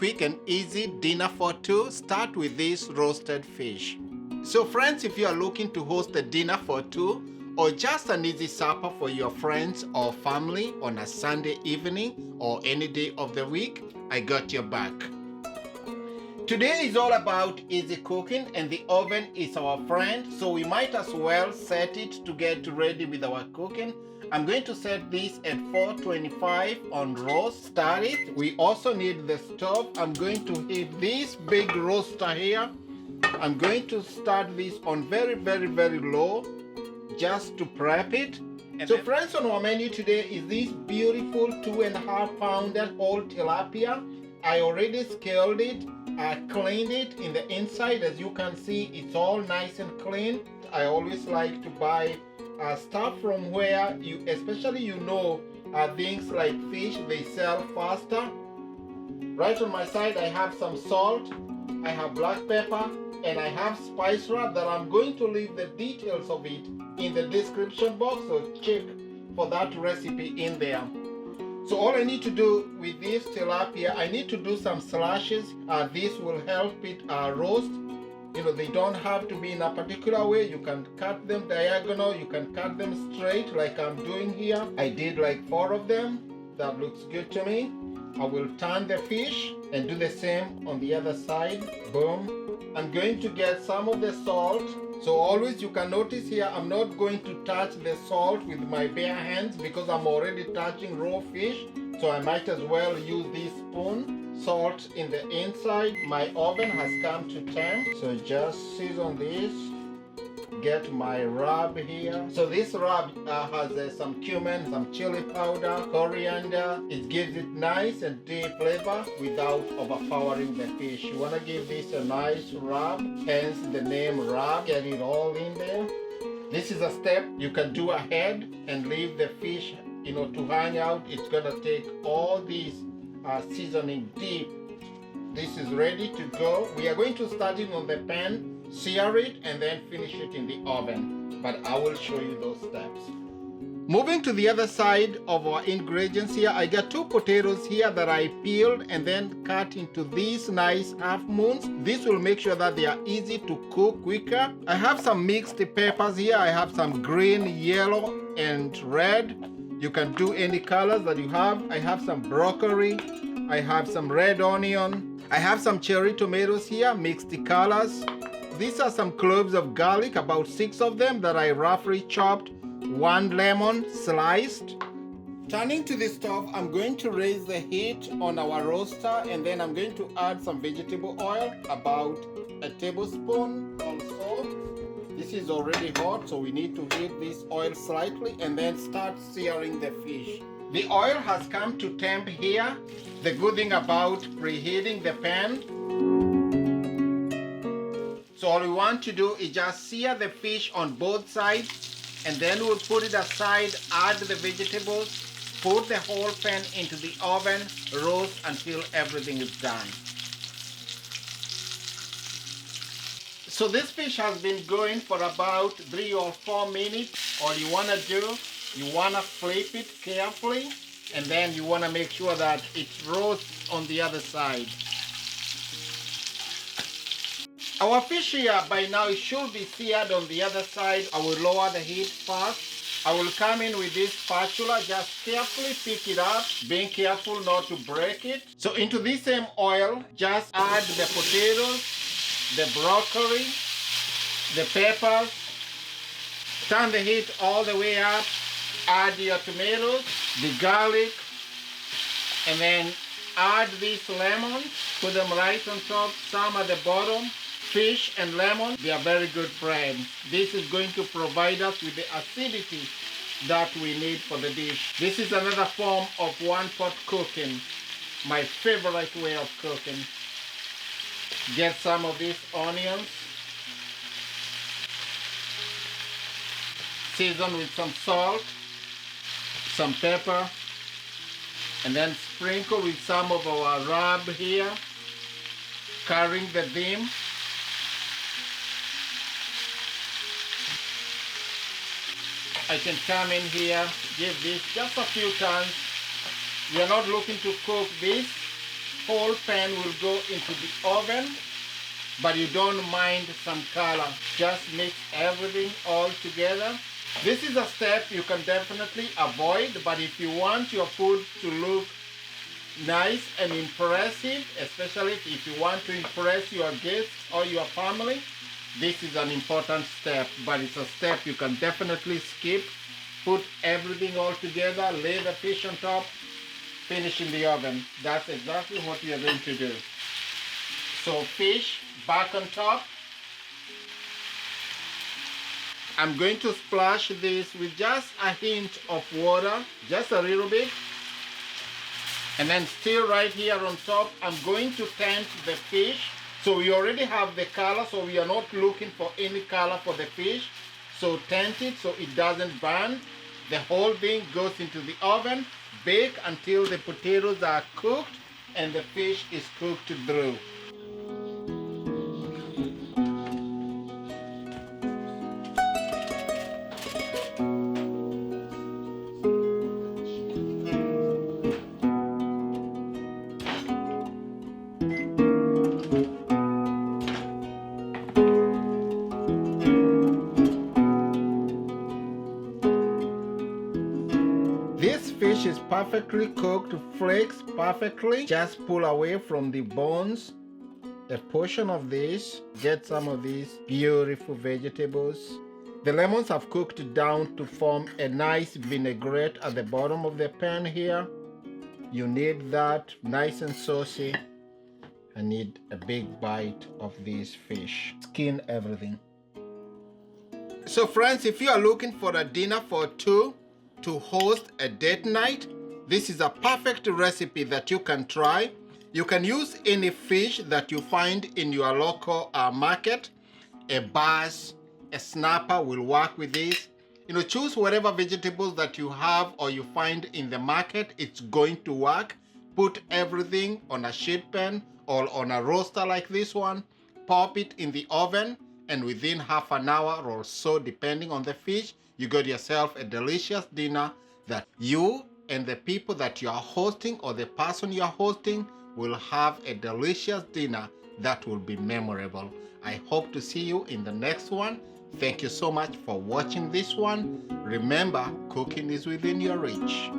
quick and easy dinner for two, start with this roasted fish. So friends, if you are looking to host a dinner for two or just an easy supper for your friends or family on a Sunday evening or any day of the week, I got your back. Today is all about easy cooking and the oven is our friend, so we might as well set it to get ready with our cooking. I'm going to set this at 425 on roast. Start it. We also need the stove. I'm going to heat this big roaster here. I'm going to start this on very low just to prep it. So friends, on our menu today is this beautiful 2.5 pounder whole tilapia. I already scaled it. I cleaned it in the inside. As you can see, it's all nice and clean. I always like to buy stuff from where especially things like fish, they sell faster. Right on my side, I have some salt, I have black pepper, and I have spice rub that I'm going to leave the details of it in the description box, so check for that recipe in there. So all I need to do with this tilapia, I need to do some slashes. This will help it roast. They don't have to be in a particular way. You can cut them diagonal, you can cut them straight like I'm doing here. I did like 4 of them. That looks good to me. I will turn the fish and do the same on the other side. Boom. I'm going to get some of the salt. So always you can notice here, I'm not going to touch the salt with my bare hands because I'm already touching raw fish. So I might as well use this spoon. Salt in the inside. My oven has come to temp. So just season this. Get my rub here. So this rub has some cumin, some chili powder, coriander. It gives it nice and deep flavor without overpowering the fish. You want to give this a nice rub, hence the name rub. Get it all in there. This is a step you can do ahead and leave the fish to hang out. It's gonna take all these seasoning deep. This is ready to go. We are going to start it on the pan, sear it, and then finish it in the oven. But I will show you those steps. Moving to the other side of our ingredients here, I got 2 potatoes here that I peeled and then cut into these nice half moons. This will make sure that they are easy to cook quicker. I have some mixed peppers here. I have some green, yellow, and red. You can do any colors that you have. I have some broccoli. I have some red onion. I have some cherry tomatoes here, mixed colors. These are some cloves of garlic, about 6 of them that I roughly chopped. 1 lemon sliced. Turning to the stove, I'm going to raise the heat on our roaster and then I'm going to add some vegetable oil, about a tablespoon also. This is already hot, so we need to heat this oil slightly and then start searing the fish. The oil has come to temp here. The good thing about preheating the pan, so all we want to do is just sear the fish on both sides and then we'll put it aside, add the vegetables, put the whole pan into the oven, roast until everything is done. So this fish has been going for about 3 or 4 minutes. All you want to do, you want to flip it carefully and then you want to make sure that it roasts on the other side. Our fish here by now should be seared on the other side. I will lower the heat first. I will come in with this spatula, just carefully pick it up, being careful not to break it. So into this same oil, just add the potatoes, the broccoli, the peppers. Turn the heat all the way up. Add your tomatoes, the garlic, and then add these lemons. Put them right on top, some at the bottom. Fish and lemon, they are very good friends. This is going to provide us with the acidity that we need for the dish. This is another form of one-pot cooking. My favorite way of cooking. Get some of these onions. Season with some salt, some pepper, and then sprinkle with some of our rub here, carrying the vim. I can come in here, give this just a few turns. We are not looking to cook this whole pan will go into the oven, but you don't mind some color. Just mix everything all together. This is a step you can definitely avoid, but if you want your food to look nice and impressive, especially if you want to impress your guests or your family, this is an important step, but it's a step you can definitely skip. Put everything all together, lay the fish on top, finish in the oven. That's exactly what we are going to do. So fish back on top. I'm going to splash this with just a hint of water, just a little bit. And then still right here on top, I'm going to tint the fish. So we already have the color, so we are not looking for any color for the fish. So tint it so it doesn't burn. The whole thing goes into the oven, bake until the potatoes are cooked and the fish is cooked through. This fish is perfectly cooked, flakes perfectly. Just pull away from the bones a portion of this. Get some of these beautiful vegetables. The lemons have cooked down to form a nice vinaigrette at the bottom of the pan here. You need that nice and saucy. I need a big bite of this fish. Skin everything. So friends, if you are looking for a dinner for two to host a date night, this is a perfect recipe that you can try. You can use any fish that you find in your local market. A bass, a snapper will work with this. Choose whatever vegetables that you have or you find in the market. It's going to work. Put everything on a sheet pan or on a roaster like this one. Pop it in the oven, and within half an hour or so, depending on the fish, you got yourself a delicious dinner that you and the people that you are hosting or the person you are hosting will have a delicious dinner that will be memorable. I hope to see you in the next one. Thank you so much for watching this one. Remember, cooking is within your reach.